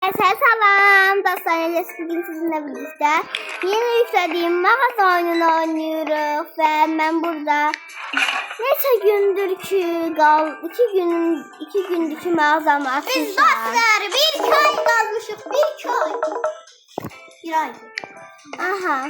Selam dostlar, bugün sizinle birlikte yeni yüklediğim mağaza oyununu oynuyoruz ve ben burada neçə gündür ki iki gündür ki mağazamı açmışam. Biz dostlar bir köy kalmışıq, bir köy. Bir ay. Aha.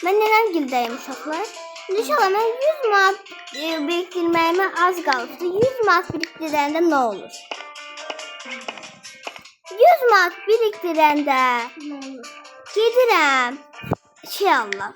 Ben neden gildeyim uşaqlar? İnşallah ben 100 manat biriktirməyimə az qalmışdı. 100 manat biriktirəndə nə olur? 100 manat biriktirəndə gedirəm. İnşallah.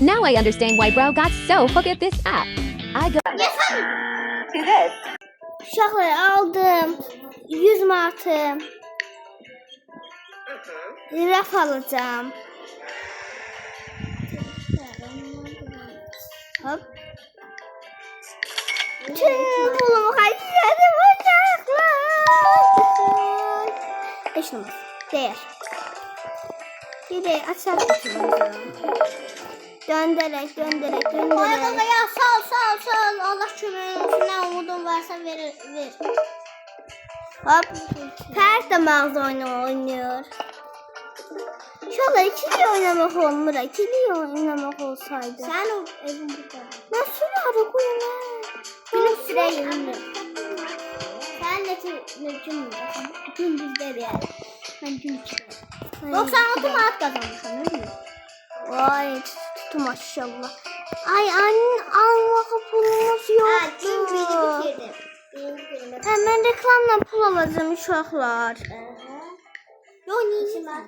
Now I understand why Bro got so hooked at this app. I go to this. Uşaqlar aldım. 100 manatı. Raf alacağım. Hop. Tüm pulumu kaçırdım uşaqlar. Heç olmaz. Değer. Bir açalım. Döndürerek. Ay ya sağ ol. Allah köməyin olsun. Ne umudun varsa ver. Hop. Ferhat da mağaza oyunu oynuyor. Şöyle ikili oynamak olmur. İkili oynamak olsaydı. Sen o evin burada. Ben sürüyorum oyunu. Gülüm süreyim. Sen ne gün gündüzleri yani. Ben gün çıkıyorum. 96 manat kazanmışım ne bileyim. Vay tuttum maşallah. Ay anne Allah'a pulumuz yoktu. Gün bitirdim. Hemen reklamla pul alacağım uşaqlar. Yo niye işim var?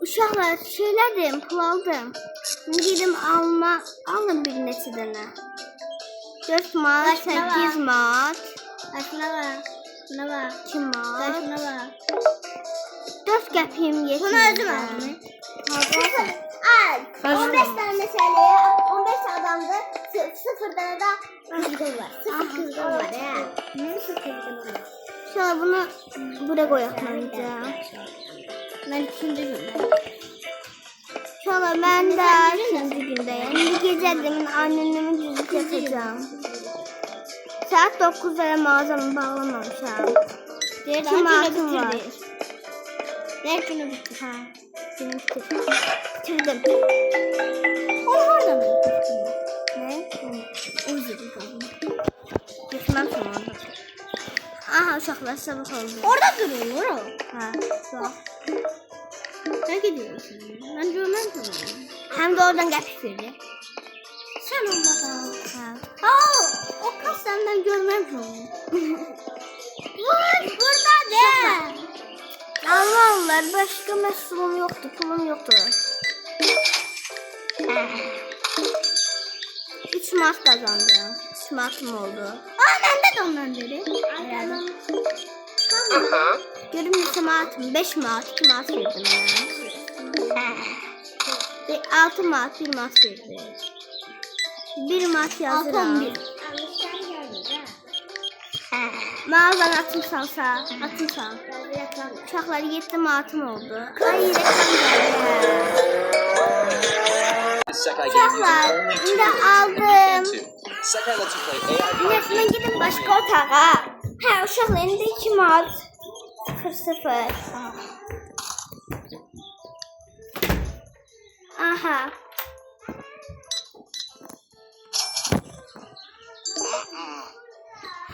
Uşaqlar şeylədim, pul aldım. Gidim alın bir neçə dənə. 4 manat, 8 manat. Şuna bak. 2 manat. Şuna bak. 4 qəpiyim yetmir. Bunu özüm aldım. Al. 15 tane meseleye 15 adamda 0 tane da kızgın var. 0 kızgın var ya. 0 kızgın var. Şöyle bunu buraya koyalım bence. Ben ikinci gündeyim. Şöyle ben de ikinci gündeyim. Bir gece demin annemin düzlük yapacağım. Saat 9'da mağazamı bağlamamışam. Diğer Kim altın var? Diğer günü bitti. Ha, benim bitirdim. O orada mı? Ne? O yüzden kaldım. Geçmem sonra. Aha uşaqlar sabah oldu. Orada duruyor o. Ha, bak. Ne gidiyorsun? Ben görmem ki. Hem de oradan qəpik verdi. Sen olmadan. Ha. O kız senden görmem ki onu. Burada de. Almanlar başka məsulum yoktu, pulum yoktu. 3 manat kazandım. 3 manatım oldu. Bende de ondan beri. Görüm neçə manatım? 5 manat, 2 manat verdim mən. 6 manat, 1 manat verdi. 1 manat yazıram. Mağazanı atımsansa, atımsan. Uşaqlar 7 manatım oldu. Ay reklam geldi. Uşaqlar, indi aldım. Şimdi gidin başka otağa. Ha uşaqlar, indi 2 manat. 0. Aha.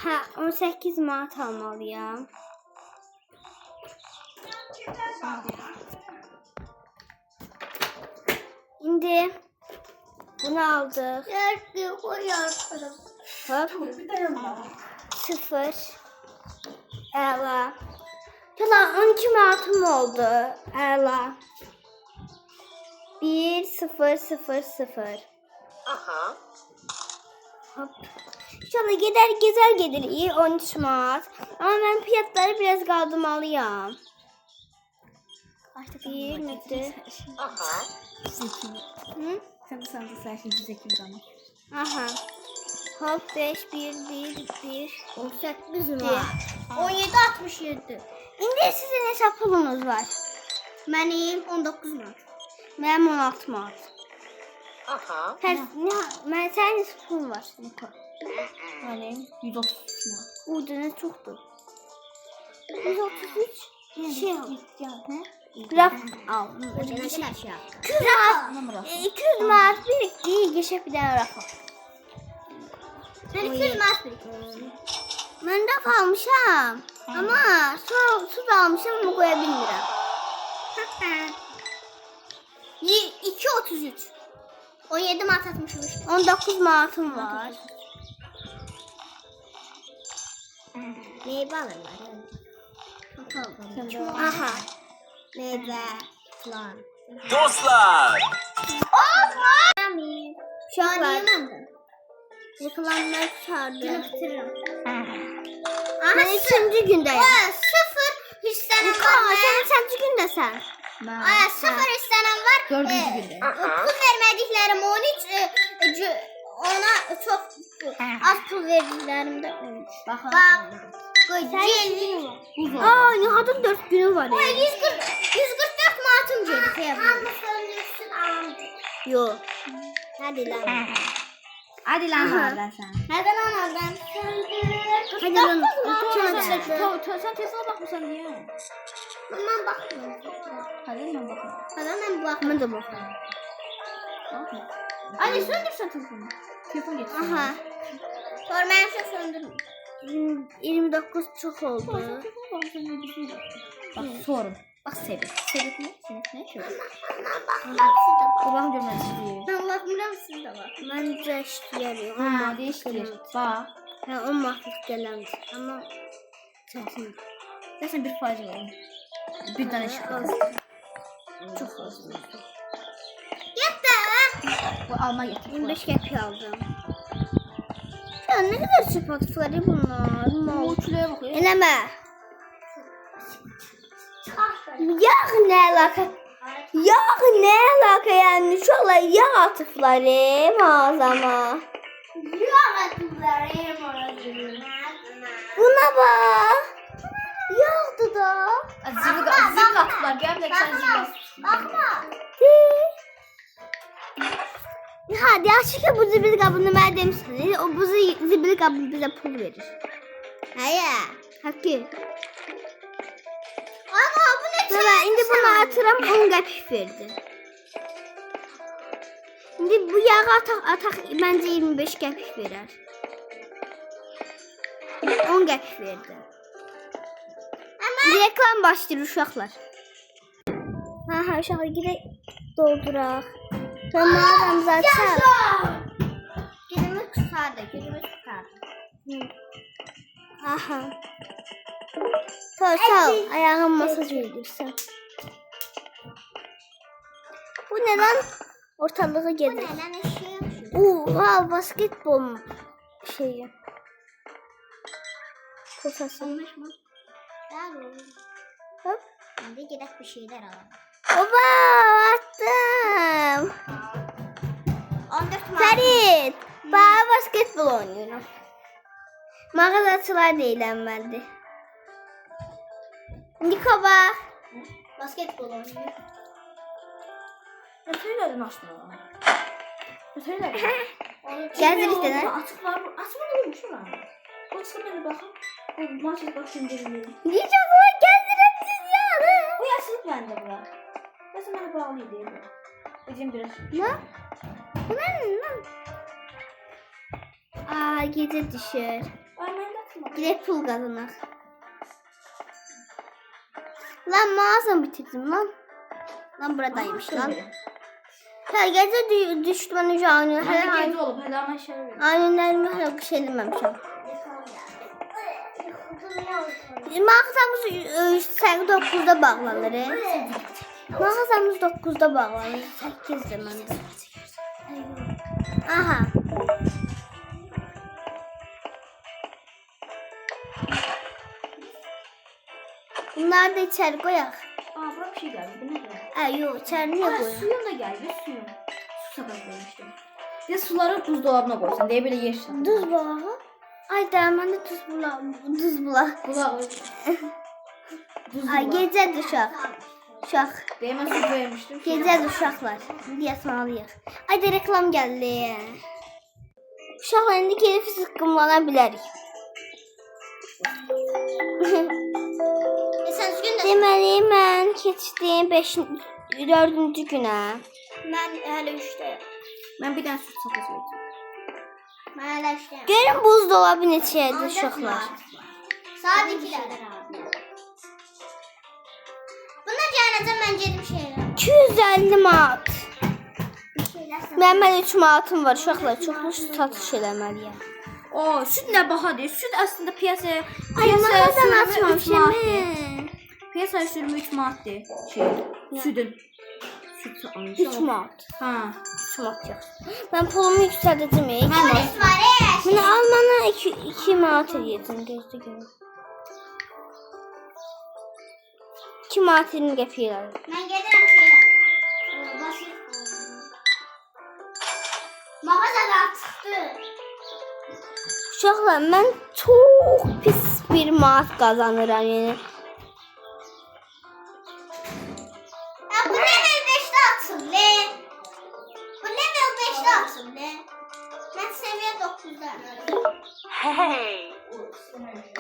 Ha 18 manat almalıyam. İndi bunu aldık. Hop. 0. Əla. Şuna 12 manatım oldu. Əla. 1 0 0 0. Aha. Hop. İnşallah gezer gelir 13 Mart. Ama ben fiyatları biraz kaldırmalıyım. Bir nedir? Hı? Sen de sanatı sayesinde 102 zaman. Aha. Hop 5 1 18 Bir. var. 17 67. İndi sizin hesap pulunuz var. Benim 19 Mart. Benim 16 Mart. Sen hesap pulun var. Benim 130 Mart. Burada ne çoktu? 133 şey al. Raf al. Ne kadar şey yaptı? 200 Mart birikti. Geçip bir daha raf al. Sen 200 Mart biriktirdin. Ben raf almışam. Ama su da almışam ama koyabilmirəm. 2.33. 17 Mart atmışmış. 19 Mart'ım var. Meyve alırlar. Aha. Meyve. Falan. Dostlar, Şu an var. yiyemem ben. Yıkılanlar çağırdı. Bitiririm. Ben 3. gündeyim. Sıfır hissenen var. Sen 3. gündesən. Aya sıfır hissenen var. 4. günde. Pul vermediklerim 13. Ona çok az pul verdiklerimde 13. Bak. Gelin. Aa, Nihat'ın 4 günü var. 144 Mart'ım geldi. Yok. Hadi lan. Hadi lan oradan sen. Hadi lan oradan. Hadi lan. Sen telefona bakmışsın niye? Ben bakmıyorum. Hadi ben bakayım. Hadi ben bakmıyorum. Ben de bakıyorum. Hadi söndürsen telefonu. Telefon getir. Aha. Sonra ben şu söndürme. 29 çok oldu. Bak sorun. Bak sebep. Sebep ne? Sebep ne? Şöyle. Babam görmez istiyor. Ben bakmıyorum siz de bak. Ben de işleyemiyorum. Ha değiştir. Bak. Ha, 10 martlık gələmdir. Ama çətin. Zaten bir faiz var. Bir tane şık var. Çok az. Bu alma getir. 25 qəpik aldım. Ya ne kadar sıfatları bunlar? Bu uçluya bakıyor. Eləmə. Yağ ne alaka? Yağ ne alaka yani? Uşaqlar yağ atıfları mağazama. Buna bak. Yağdı da. Zil attılar. Gel de sen zil at. Hadi açıkça bu zibil kabını mən demişsiniz. O bu zibil kabını bize pul verir. Hayır. Hakkı. Ama bu ne Baba indi bunu atıram 10 qəpik verdi. İndi bu yağı ataq məncə 25 qəpik verər. 10 qəpik verdi. Reklam başlayır uşaqlar. Ha uşaqlar gedək dolduraq. Sonra mağazamızı açaq. Günümüz tutardı. Günümüz tutardı. Aha. Sağ ol. Ayağım masaj edirsən. Bu ne lan? Ortalığı Bu gelir. ne lan eşeği? Oha basketbol şeyi. Posası. Olmuş mu? Daha doğru. Hop. Şimdi gidelim bir şeyler alalım. Oba attım. 14 Mart. Ferit. Bana basketbol oynuyorum. Mağazacılar da eğlenmeli. Niko bak. Basketbol oynuyor. Öteylerden açma. Öteylerden. Gezdir işte lan. Açık var. Açma demiş ulan. O çıkmadı bakın. O maçı bak şimdi dedim. Niye çok gezdiremsiz ya? Bu yaşlılık bende bura. Nasıl bana bağlıydı diye. Bizim biraz. Ne? Bu ne lan? Aa gece düşer. Ay ben de atma. Direkt pul kazanır. Lan mağazamı bitirdim lan. Lan buradaymış lan. Ha gece düştü ben önce aynı. Hadi gezi olup hele ama şey verin. Aynılarımı hala kışelememişim. Mağazamız 9'da bağlanır. Mağazamız 9'da bağlanır. 8 zamanda. Aha. Bunları da içeri koyak. Aa bura bir şey geldi. Bu ne kadar? Yok içeri niye Aa koyak? suyum da geldi. Suyum. Su sepeti koymuştum. Bir de suları buzdolabına koysan diye böyle yersin. Duz bulağı. Ay dermanı tuz bulağı. Duz bulağı. Bulağı. Ay gece uşaq. Uşaq. Değmez su koymuştum. Gece uşaqlar. İndi yatmalıyıq. Ay da reklam gəldi. Uşaqlar indi gelib sıqqımlana bilərik. Sen üzgün de. Deməli mən keçdim 4-cü günə. Ben hala 3'te. Ben bir tane süt sapası verdim. Ben hala 3'te. Görün buzdolabı neçəyədir uşaqlar. Saat 2'lərdə. Bundan cəhənəcəm mən gedib şeylər. 250 manat. Mənim 3 manatım var uşaqlar. Çoxlu satış eləməliyəm. O süt ne bahadır? Süt aslında piyasaya mağazadan sürümü açmamışım 3 manatdır. mən. Piyasaya sürümü 3 manatdır. Sütün. Süt almış. 3 manat. Ha. 3 manat yaxşı. Mən pulumu yüksəldəcəm. 2 manat. var Mən almana 2 manat eləyəcəm. Gözdə görün. 2 manat 20 qəpik eləyəcəm. Ben gelirim şeye. Basit. Mağazada çıktı. Uşaqlar, mən çox pis bir manat qazanıram, yəni. Bu level 5'te atsın le. Bu level 5'te atsın le. Ben seviye 9'da.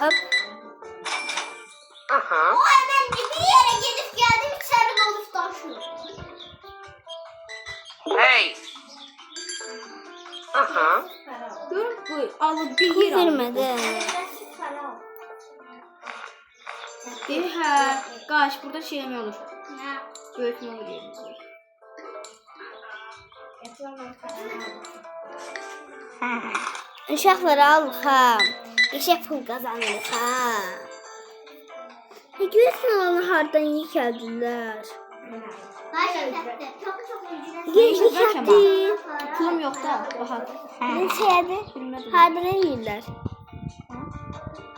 Hop. O hemen bir yere gidip geldim içeri dolup taşıyor. Hey. Gör bu alıp bir yer Vermədi. Bir ha. Kaç burada şey mi olur? Böyütme olur yerimiz. Uşaqlar alıq ha. Qəşəng pul qazanırıq ha. Görürsən onu hardan yıkəldilər. Yıkəldi. Pulum yok da. Rahat. Neçəyədir? Bilmedim. Hardan yeyirlər?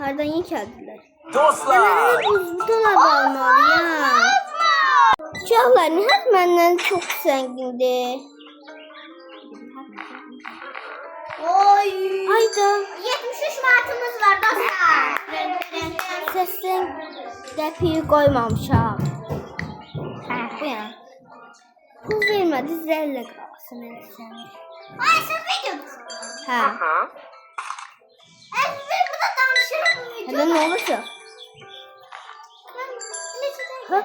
Hardan yıkəldilər? Dostlar. Mən buzdolabı almalıyam. Uşaqlar, Nihat məndən çox zəngindir. Oy. Ayda 73 martımız var dostlar. səsdən qəpiyi qoymamışam. Bu yana. Pul vermədi, zəllə qalsın səni. Ay sen videodasın. Hə. Ben burada danışırım bu Hələ videoda. nə olacaq? Ha?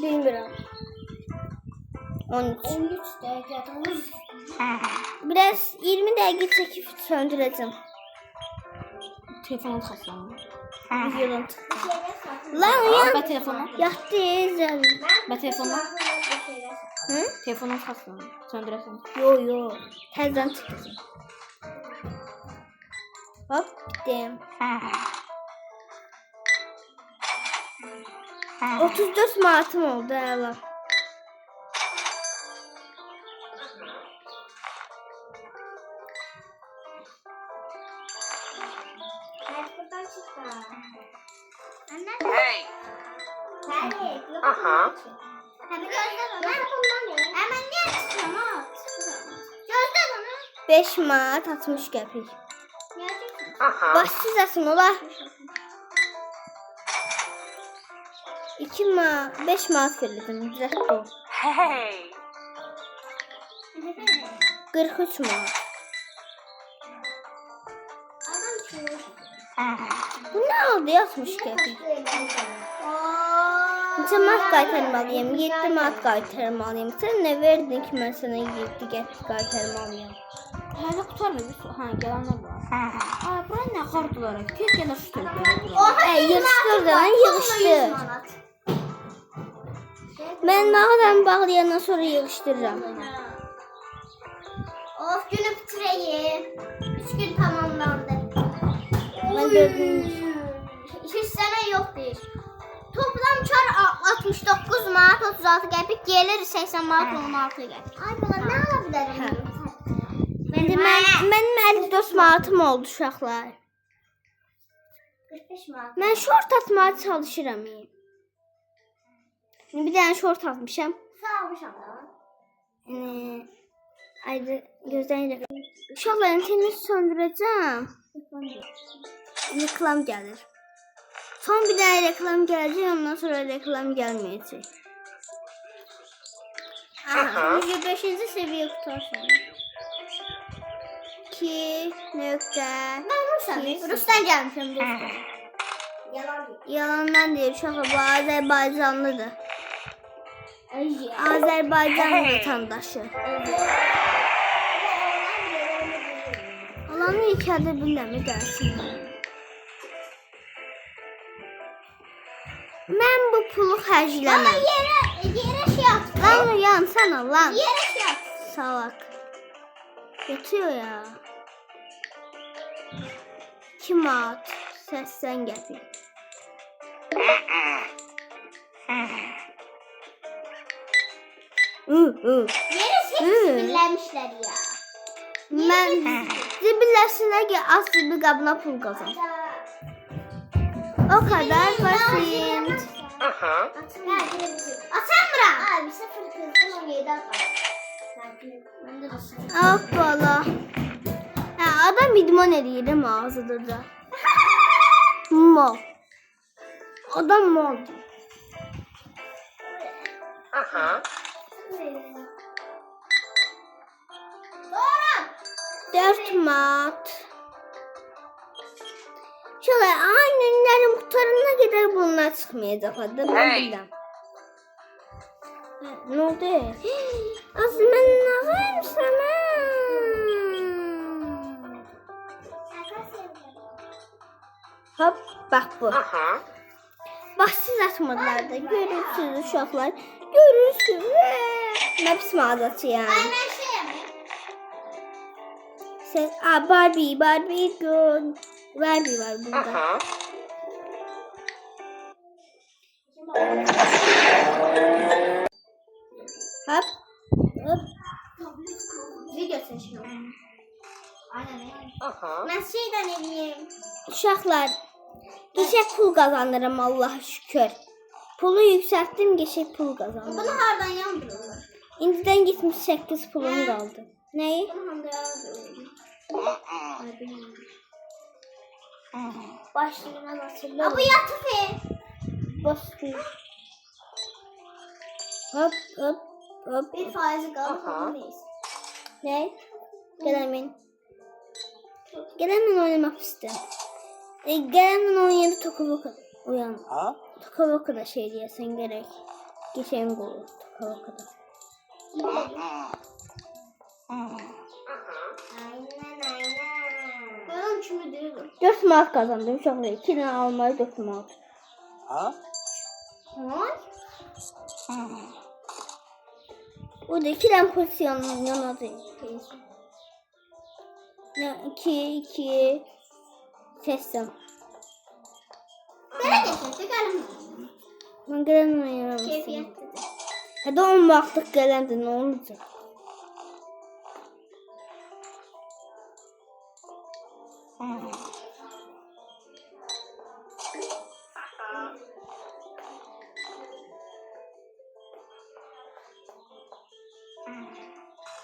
Bilmirəm. 13. 13 dəqiqə. Biraz 20 dəqiqə çəkib söndürəcəm. Telefonum xəstələnir. Videodan çıxdı. Lan uyan. Ben telefonum. Yatdı zəl. Ben telefonum. Hı? Telefonum xəstələnir. Söndürəsən. Yo yo. Təzədən çıxdı. Hop, bitdim. 34 manatım oldu əla. Hey. Hadi gözler onu. Hemen niye açacağım ha? Gözler onu. 5 manat 60 qəpik. Gerçekten. Başsızasın ola. 2 manat, 5 manat verirdim. Güzel bu. Hey. 43 manat. Bu ne oldu 60 qəpik? Neçə manat qaytarmalıyım? 7 manat qaytarmalıyım. Sən nə verdin ki mən sənə 7 qəpik qaytarmalıyım? Hala kurtarmıyor bir su. Ha gelenler var. Aa buraya ne kardılar? Keşke de şu tarafa. Yığışdır da yığışdır. Mən mağaramı bağlayandan sonra yığışdırıram. Of günü bitireyim. 3 gün tamamlandı. Mən 4-cü. Hiç sene yok değil. Toplam kar 69 manat 36 qəpik gelir 80 manat 16 qəpik. Ay buna ne alabilirim? Hə. 54 manatım oldu uşaqlar. 45 manat. Mən şort atmağa çalışıram. Bir dənə şort atmışam. Sağ olmuşam da. Ayrı gözden uşaqlar interneti söndürəcəm. Reklam gəlir. Son bir dənə reklam gələcək, ondan sonra reklam gəlməyəcək. 25. seviye kurtarsın. 2 nöqtə. Ben Rus'tan gelmişim dostum. Yalan değil. Yalandan deyir uşaqlar, bu Azərbaycanlıdır. Ay. Azərbaycan vətəndaşı. Olanı yekədə billəmi gəlsin. Mən bu pulu xərcləməm. Yere şey yaptı. Lan uyan sana lan. Yere şey yaptı. Salak. Yatıyor ya. Kim at? Sesten gəlir. Yere sipirlenmişler ya. Mən zibilləsinə ki, az zibil qabına pul qazan. O kadar basit. Atan bırak. Abi 0 kızdım 17 atar. Hoppala. Adam idman eləyir mağazada da. Mal. Adam mal. Doğru. 4 mat. Şöyle annenlerin kurtarına kadar bunlar çıkmayacak. Hadi ben Hey. bilmem. Ne oldu? Azmen ne var sana? Hop bak bu. Bak siz atmadılar da görürsünüz uşaklar. Görürsünüz. Hepsi mağazası yani. Ben şey yapayım. Sen, Barbie girl. Barbie var burada. Hop. Hop. Video seçiyor. Aynen. Ben şeyden evliyim. Uşaqlar, geçək pul qazanırım Allah şükür. Pulu yüksəltdim, geçək pul qazanırım. Bunu hardan yandırıyorlar? İndidən 78 pulum qaldı. Nəyi? Bunu hardan yandırıyorlar? Başlığına basılı. Aa, bu yatıfı. Basılı. Hop hop hop. Bir faizi kaldı. Bunu Nə? Gələmin. Gələmin oynamaq istəyirəm. Gələmin oynayanda Tokoboka uyan. Tokoboka da şey deyəsən gərək. Geçən qolu Tokoboka da. Aynen. Ben çünkü diyorum. 4 manat qazandım uşaqlar. 2 dənə almayı 4 manat. O da 2 dənə pozisyonun yanadı. 2 seçsəm. Bana geçecek halim. Mən gələn oynayıram. Keyfiyet dedi. Hadi 10 vaxtlıq gələndə nə olacaq?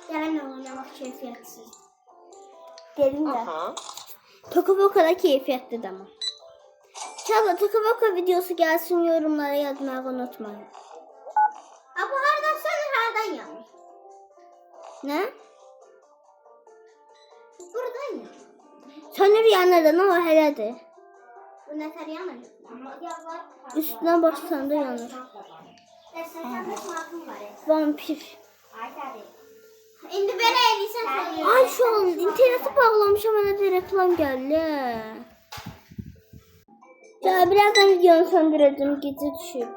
Gelen oynamak keyfiyetsiz. Dedim də. Tokoboka da keyfiyyətlidir amma. İnşallah Tokoboka videosu gəlsin, yorumlara yazmayı unutmayın. Ha bu hardan sönür hardan yanır? Nə? Buradan yanır. Sönür yanırdan o hələdir. Bu nefer yanır. Ama yavlar. Üstünə basanda yanır. Sen de smartın var ya. Vampir. Ay tabii. Şimdi böyle eğilsem Ay şu an interneti bağlamışam, mənə də reklam gəldi. Ya birazdan videonu söndürəcəm, gecə düşüb.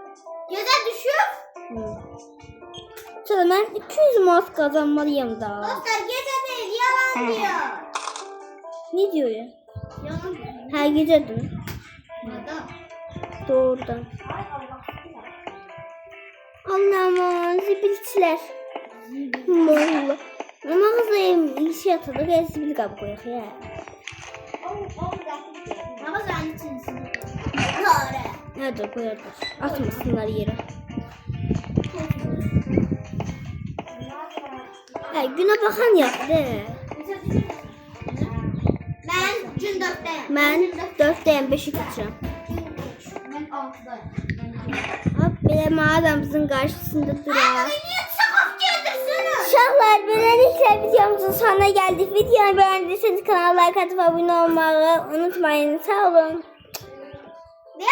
Göze düşüyor. Sonra mən 200 manat qazanmalıyım da. Dostlar gece değil yalan diyor. Ne diyor ya? Yalan diyor. Hə, gecədir. Neden? Doğrudan. Allah'ım zibilçilər. Molla. Mağazaya iş yatırıq, zibil qabı qoyaq ya. Ama sen içinsin. Nerede koyarız? Atmasınlar yere. Güne bakan yaptı. Ben gün 4'teyim. Ben 4'teyim, 5'i kaçıram. Ben 6'dayım. Hop, belə mağazamızın karşısında durar. Niye sakaf geldirsiniz? Uşaqlar, beləliklə videomuzun sonuna gəldik. Videonu beğendiyseniz kanala like atıp abone olmayı unutmayın. Sağ olun. Ne